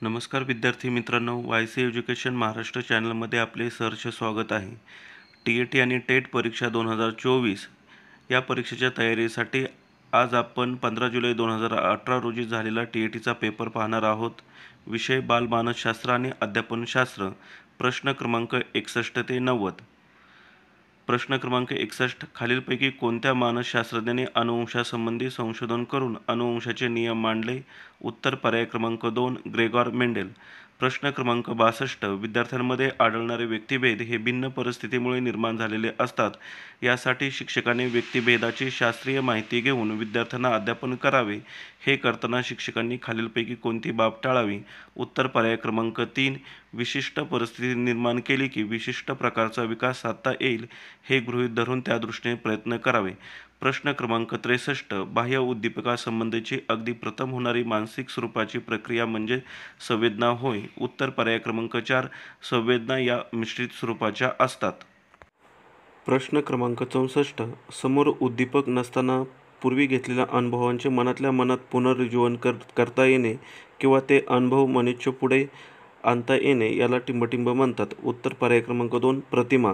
नमस्कार विद्यार्थी मित्रांनो, YC एज्युकेशन महाराष्ट्र चॅनलमध्ये आपले सहर्ष स्वागत आहे. TET आणि टेट परीक्षा 2024 या परीक्षेच्या तयारीसाठी आज आपण 15 जुलै 2018 रोजी झालेला TETचा पेपर पाहणार आहोत. विषय बालमानसशास्त्र आणि अध्यापनशास्त्र. प्रश्न क्रमांक 61 ते 90. प्रश्न क्रमांक 61. खालीलपैकी कोणत्या मानसशास्त्रज्ञाने अनुवंशासंबंधी संशोधन करून अनुवंशाचे नियम मांडले? उत्तर पर्याय क्रमांक 2 ग्रेगॉर मेंडेल. प्रश्न क्रमांक 62. विद्यार्थ्यांमध्ये आढळणारे व्यक्तिभेद हे भिन्न परिस्थितीमुळे निर्माण झालेले असतात. यासाठी शिक्षकांनी व्यक्तिभेदाची शास्त्रीय माहिती घेऊन विद्यार्थ्यांना अध्यापन करावे. हे करताना शिक्षकांनी खालीलपैकी कोणती बाब टाळावी? उत्तर पर्याय क्रमांक 3 विशिष्ट परिस्थिती निर्माण केली की विशिष्ट प्रकारचा विकास साधता येईल हे गृहीत धरून त्या दृष्टीने प्रयत्न करावे. प्रश्न क्रमांक 63. बाह्य उद्दीपकासंबंधीची अगदी प्रथम होणारी मानसिक स्वरूपाची प्रक्रिया म्हणजे संवेदना होय. उत्तर पर्याय क्रमांक 4 संवेदना या मिश्रित स्वरूपाच्या असतात. प्रश्न क्रमांक 64. समोर उद्दीपक नसताना पूर्वी घेतलेल्या अनुभवांचे मनातल्या मनात पुनरुज्जीवन करता येणे किंवा ते अनुभव मनीच्या आणता येणे याला टिंबटिंब म्हणतात. उत्तर पर्याय क्रमांक 2 प्रतिमा.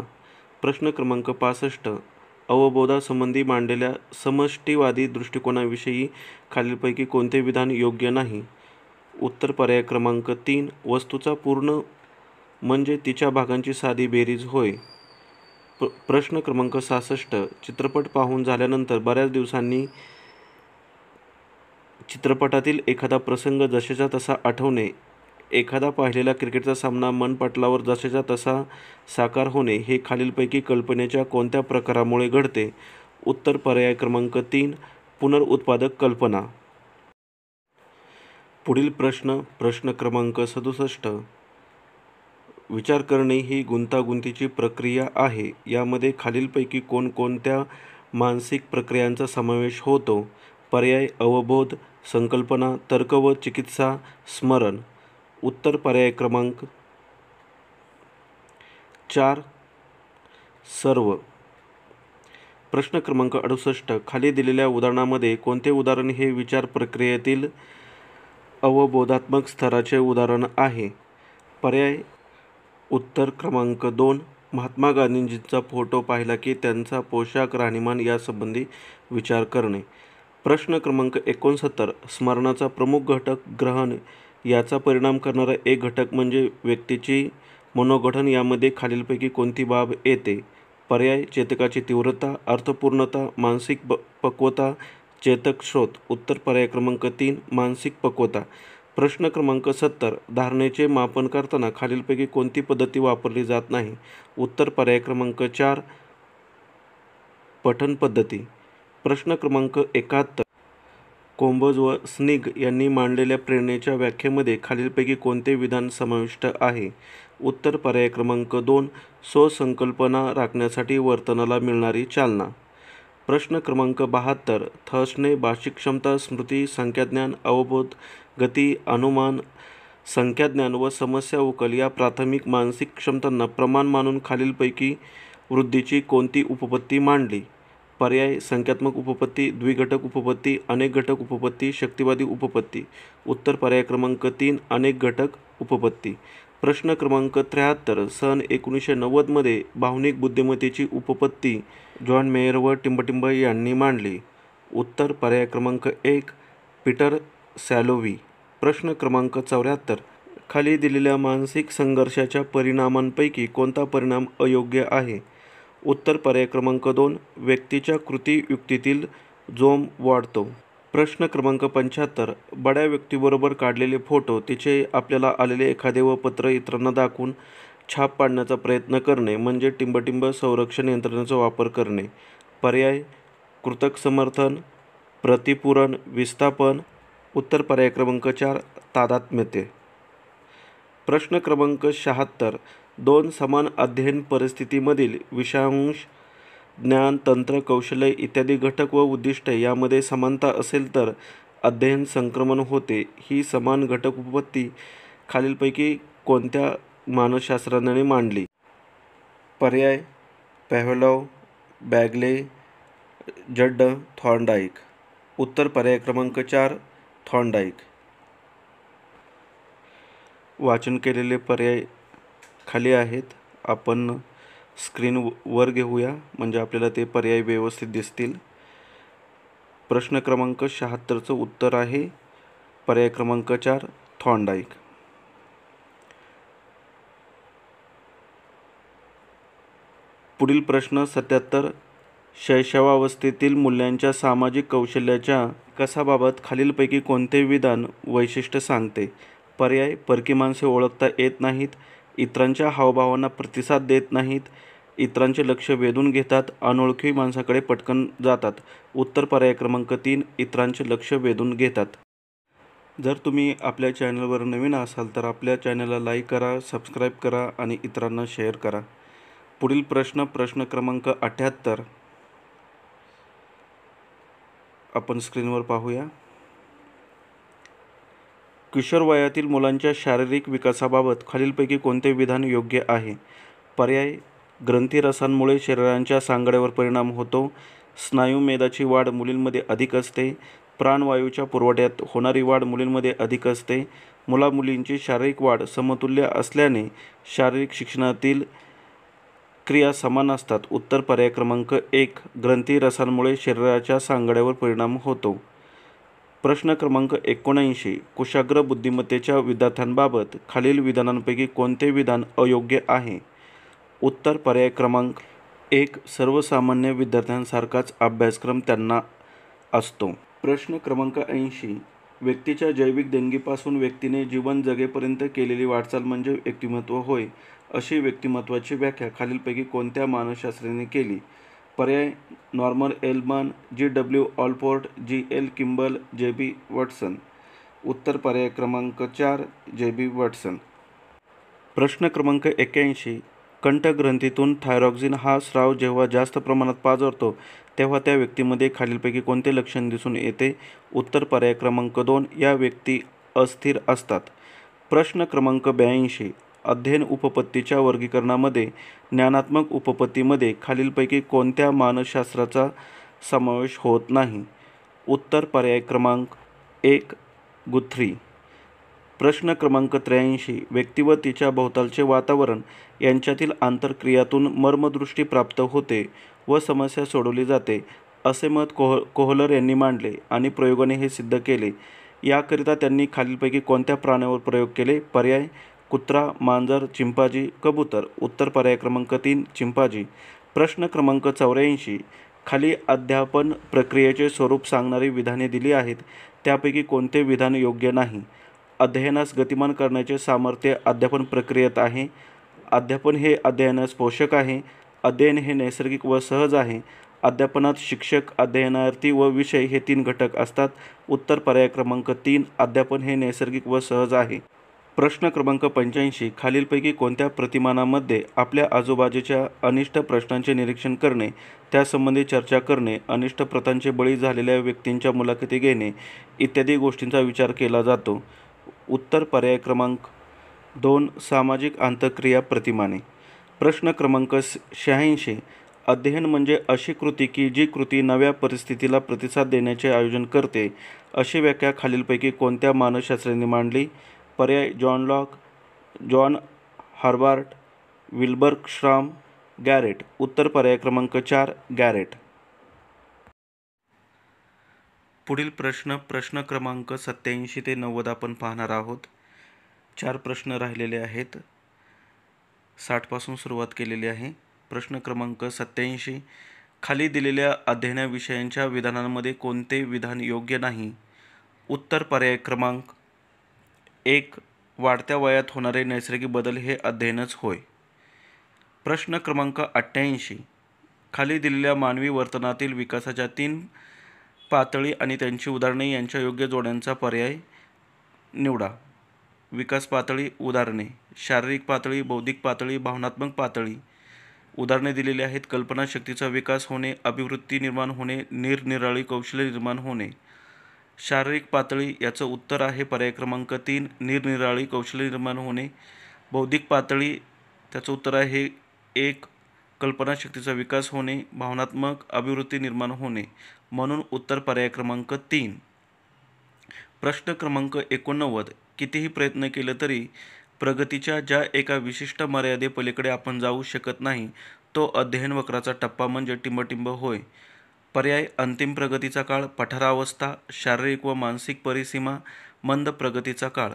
प्रश्न क्रमांक 65. अवबोधासंबंधी मांडलेल्या समष्टिवादी दृष्टिकोनाविषयी खालीलपैकी कोणते विधान योग्य नाही? उत्तर पर्याय क्रमांक 3 वस्तूचा पूर्ण म्हणजे तिच्या भागांची साधी बेरीज होय. प्रश्न क्रमांक 66. चित्रपट पाहून झाल्यानंतर बऱ्याच दिवसांनी चित्रपटातील एखादा प्रसंग जशाच्या तसा आठवणे, एखादा पाहिलेला क्रिकेटचा सामना मनपटलावर जशाच्या तसा साकार होणे हे खालीलपैकी कल्पनेच्या कोणत्या प्रकारामुळे घडते? उत्तर पर्याय क्रमांक 3 पुनरुत्पादक कल्पना. पुढील प्रश्न क्रमांक 67. विचार करणे ही गुंतागुंतीची प्रक्रिया आहे. यामध्ये खालीलपैकी कोणकोणत्या मानसिक प्रक्रियांचा समावेश होतो? पर्याय अवबोध, संकल्पना, तर्क व चिकित्सा, स्मरण. उत्तर पर्याय क्रमांक 4 सर्व. प्रश्न क्रमांक 68. खाली दिलेल्या उदाहरणामध्ये कोणते उदाहरण हे विचार प्रक्रियेतील अवबोधात्मक स्तराचे उदाहरण आहे? पर्याय उत्तर क्रमांक 2 महात्मा गांधींचा फोटो पाहिला की त्यांचा पोशाख, राहणीमान यासंबंधी विचार करणे. प्रश्न क्रमांक 69. स्मरणाचा प्रमुख घटक ग्रहण याचा परिणाम करणारा एक घटक म्हणजे व्यक्तीची मनोगठन. यामध्ये खालीलपैकी कोणती बाब येते? पर्याय चेतकाची तीव्रता, अर्थपूर्णता, मानसिक पक्वता, चेतक स्रोत. उत्तर पर्याय क्रमांक 3 मानसिक पक्वता. प्रश्न क्रमांक 70. धारणेचे मापन करताना खालीलपैकी कोणती पद्धती वापरली जात नाही? उत्तर पर्याय क्रमांक 4 पठन पद्धती. प्रश्न क्रमांक 71. कोंबोज व स्निग यांनी मांडलेल्या प्रेरणेच्या व्याख्येमध्ये खालीलपैकी कोणते विधान समाविष्ट आहे? उत्तर पर्याय क्रमांक 2 स्वसंकल्पना राखण्यासाठी वर्तनाला मिळणारी चालना. प्रश्न क्रमांक 72. थर्स्टने भाषिक क्षमता, स्मृती, संख्याज्ञान, अवबोध, गती, अनुमान, संख्याज्ञान व समस्या उकल या प्राथमिक मानसिक क्षमतांना प्रमाण मानून खालीलपैकी वृद्धीची कोणती उपपत्ती मांडली? पर्याय संख्यात्मक उपपत्ती, द्विघटक उपपत्ती, अनेक घटक उपपत्ती, शक्तिवादी उपपत्ती. उत्तर पर्याय क्रमांक 3 अनेक घटक उपपत्ती. प्रश्न क्रमांक 73. सन 1990 मध्ये भावनिक बुद्धिमत्तेची उपपत्ती जॉन मेयर व टिंबटिंब यांनी मांडली. उत्तर पर्याय क्रमांक 1 पीटर सॅलोव्ही. प्रश्न क्रमांक 74. खाली दिलेल्या मानसिक संघर्षाच्या परिणामांपैकी कोणता परिणाम अयोग्य आहे? उत्तर पर्याय क्रमांक 2 व्यक्तीच्या कृतीयुक्तीतील जोम वाढतो. प्रश्न क्रमांक 75. बड्या व्यक्तीबरोबर काढलेले फोटो, तिचे आपल्याला आलेले एखादे व पत्र इतरांना दाखवून छाप पाडण्याचा प्रयत्न करणे म्हणजे टिंबटिंब संरक्षण यंत्रणेचा वापर करणे. पर्याय कृतक समर्थन, प्रतिपूरण, विस्थापन. उत्तर पर्याय क्रमांक 4 तादात्म्यते. प्रश्न क्रमांक 76. दोन समान अध्ययन परिस्थितीमधील विषयांश, ज्ञान, तंत्र, कौशल्य इत्यादी घटक व उद्दिष्टे यामध्ये समानता असेल तर अध्ययन संक्रमण होते. ही समान घटक उपपत्ती खालीलपैकी कोणत्या मानसशास्त्रज्ञाने मांडली? पर्याय पॅव्हलोव, बॅगले, जड्ड, थॉर्नडाईक. उत्तर पर्याय क्रमांक 4 थॉर्नडाईक. वाचन केलेले पर्याय खाली आहेत. आपण स्क्रीन वर घेऊया म्हणजे आपल्याला ते पर्याय व्यवस्थित दिसतील. प्रश्न क्रमांक 76चं उत्तर आहे पर्याय क्रमांक 4 थॉर्नडाईक. पुढील प्रश्न 77 शैशवावस्थेतील मुलांच्या सामाजिक कौशल्याच्या विकासाबाबत खालीलपैकी कोणते विधान वैशिष्ट्य सांगते? पर्याय परकी माणसे ओळखता येत नाहीत, इतरांच्या हावभावांना प्रतिसाद देत नाहीत, इतरांचे लक्ष वेधून घेतात, अनोळखी माणसाकडे पटकन जातात. उत्तर पर्याय क्रमांक 3 इतरांचे लक्ष वेधून घेतात. जर तुम्ही आपल्या चॅनलवर नवीन असाल तर आपल्या चॅनलला लाईक करा, सबस्क्राईब करा आणि इतरांना शेअर करा. पुढील प्रश्न क्रमांक 78 आपण स्क्रीनवर पाहूया. किशोर वयातील मुलांच्या शारीरिक विकासाबाबत खालीलपैकी कोणते विधान योग्य आहे? पर्याय ग्रंथिरसांमुळे शरीराच्या सांगाड्यावर परिणाम होतो, स्नायुमेदाची वाढ मुलींमध्ये अधिक असते, प्राणवायूच्या पुरवठ्यात होणारी वाढ मुलींमध्ये अधिक असते, मुलामुलींची शारीरिक वाढ समतुल्य असल्याने शारीरिक शिक्षणातील क्रिया समान असतात. उत्तर पर्याय क्रमांक 1 ग्रंथिरसांमुळे शरीराच्या सांगाड्यावर परिणाम होतो. प्रश्न क्रमांक 79 कुशाग्र बुद्धिमत्तेच्या विद्यार्थ्यांबाबत खालील विधानांपैकी कोणते विधान अयोग्य आहे? उत्तर पर्याय क्रमांक 1 सर्वसामान्य विद्यार्थ्यांसारखाच अभ्यासक्रम त्यांना असतो. प्रश्न क्रमांक 80 व्यक्तीच्या जैविक देणगीपासून व्यक्तीने जीवन जगेपर्यंत केलेली वाटचाल म्हणजे व्यक्तिमत्व होय, अशी व्यक्तिमत्वाची व्याख्या खालीलपैकी कोणत्या मानसशास्त्रज्ञाने केली? पर्याय Norman Elman, G W. Allport, G L. Kimball, J B. Watson. उत्तर पर्याय क्रमांक 4 जे.बी. वॉटसन. प्रश्न क्रमांक 81 कंठग्रंथीतून थायरॉक्सिन हा स्राव जेव्हा जास्त प्रमाणात पाझरतो तेव्हा त्या व्यक्तीमध्ये खालीलपैकी कोणते लक्षण दिसून येते? उत्तर पर्याय क्रमांक 2 या व्यक्ती अस्थिर असतात. प्रश्न क्रमांक 82 अध्ययन उपपत्तीच्या वर्गीकरणामध्ये ज्ञानात्मक उपपत्तीमध्ये खालीलपैकी कोणत्या मानसशास्त्राचा समावेश होत नाही? उत्तर पर्याय क्रमांक 1 गुथ्री. प्रश्न क्रमांक 83 व्यक्ती व तिच्या भोवतालचे वातावरण यांच्यातील आंतरक्रियातून मर्मदृष्टी प्राप्त होते व समस्या सोडवली जाते, असे मत कोहलर यांनी मांडले आणि प्रयोगाने हे सिद्ध केले. याकरिता त्यांनी खालीलपैकी कोणत्या प्राण्यावर प्रयोग केले? पर्याय कुत्रा, मांजर, चिंपांझी, कबूतर. उत्तर पर्याय क्रमांक 3 चिंपांझी. प्रश्न क्रमांक 84 खाली अध्यापन प्रक्रियेचे स्वरूप सांगणारी विधाने दिली आहेत, त्यापैकी कोणते विधान योग्य नाही? अध्ययनास गतिमान करण्याचे सामर्थ्य अध्यापन प्रक्रियेत आहे, अध्यापन हे अध्ययनास पोषक आहे, अध्ययन हे नैसर्गिक व सहज आहे, अध्यापनात शिक्षक, अध्ययनार्थी व विषय हे 3 घटक असतात. उत्तर पर्याय क्रमांक 3 अध्यापन हे नैसर्गिक व सहज आहे. प्रश्न क्रमांक 85 खालीलपैकी कोणत्या प्रतिमानामध्ये आपल्या आजूबाजूच्या अनिष्ट प्रश्नांचे निरीक्षण करणे, त्यासंबंधी चर्चा करणे, अनिष्ट प्रथांचे बळी झालेल्या व्यक्तींच्या मुलाखती घेणे इत्यादी गोष्टींचा विचार केला जातो? उत्तर पर्याय क्रमांक 2 सामाजिक आंतरक्रिया प्रतिमाने. प्रश्न क्रमांक 86 अध्ययन म्हणजे अशी कृती की जी कृती नव्या परिस्थितीला प्रतिसाद देण्याचे आयोजन करते, अशी व्याख्या खालीलपैकी कोणत्या मानसशास्त्रज्ञांनी मांडली? पर्याय John Locke, John Howard, Wilbur Schramm, Garrett. उत्तर पर्याय क्रमांक 4 गॅरेट. पुढील प्रश्न क्रमांक 87 ते 90 आपण पाहणार आहोत. 4 प्रश्न राहिलेले आहेत. 60 पासून सुरुवात केलेली आहे. प्रश्न क्रमांक 87 खाली दिलेल्या अध्ययनाविषयींच्या विधानांमध्ये कोणते विधान योग्य नाही? उत्तर पर्याय क्रमांक 1 वाढत्या वयात होणारे नैसर्गिक बदल हे अध्ययनच होय. प्रश्न क्रमांक 88 खाली दिलेल्या मानवी वर्तनातील विकासाच्या 3 पातळी आणि त्यांची उदाहरणे यांच्या योग्य जोड्यांचा पर्याय निवडा. विकास पातळी, उदाहरणे. शारीरिक पातळी, बौद्धिक पातळी, भावनात्मक पातळी. उदाहरणे दिलेली आहेत. कल्पनाशक्तीचा विकास होणे, अभिवृत्ती निर्माण होणे, निरनिराळी कौशल्य निर्माण होणे. शारीरिक पातळी याचं उत्तर आहे पर्याय क्रमांक 3 निरनिराळी कौशल्य निर्माण होणे. बौद्धिक पातळी त्याचं उत्तर आहे 1 कल्पनाशक्तीचा विकास होणे, भावनात्मक अभिवृत्ती निर्माण होणे. म्हणून उत्तर पर्याय क्रमांक 3. प्रश्न क्रमांक 89 कितीही प्रयत्न केले तरी प्रगतीच्या ज्या एका विशिष्ट मर्यादेपलीकडे आपण जाऊ शकत नाही तो अध्ययन वक्राचा टप्पा म्हणजे टिंबटिंब होय. पर्याय अंतिम प्रगतीचा काळ, पठारावस्था, शारीरिक व मानसिक परिसीमा, मंद प्रगतीचा काळ.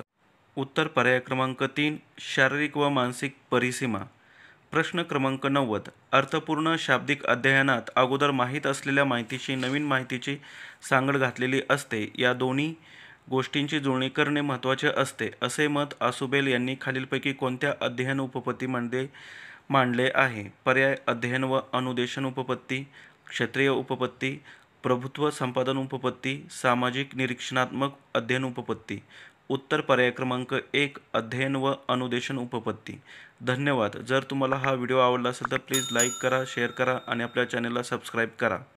उत्तर पर्याय क्रमांक 3 शारीरिक व मानसिक परिसीमा. प्रश्न क्रमांक 90 अर्थपूर्ण शाब्दिक अध्ययनात अगोदर माहीत असलेल्या माहितीशी नवीन माहितीची सांगड घातलेली असते. या दोन्ही गोष्टींची जुळणी करणे महत्त्वाचे असते असे मत आसुबेल यांनी खालीलपैकी कोणत्या अध्ययन उपपत्तीमध्ये मांडले आहे? पर्याय अध्ययन व अनुदेशन उपपत्ती, क्षेत्रीय उपपत्ती, प्रभुत्व संपादन उपपत्ती, सामाजिक निरीक्षणात्मक अध्ययन उपपत्ती. उत्तर पर्याय क्रमांक 1 अध्ययन व अनुदेशन उपपत्ती. धन्यवाद. जर तुम्हाला हा व्हिडिओ आवडला असेल तर प्लीज लाईक करा, शेअर करा आणि आपल्या चॅनलला सबस्क्राईब करा.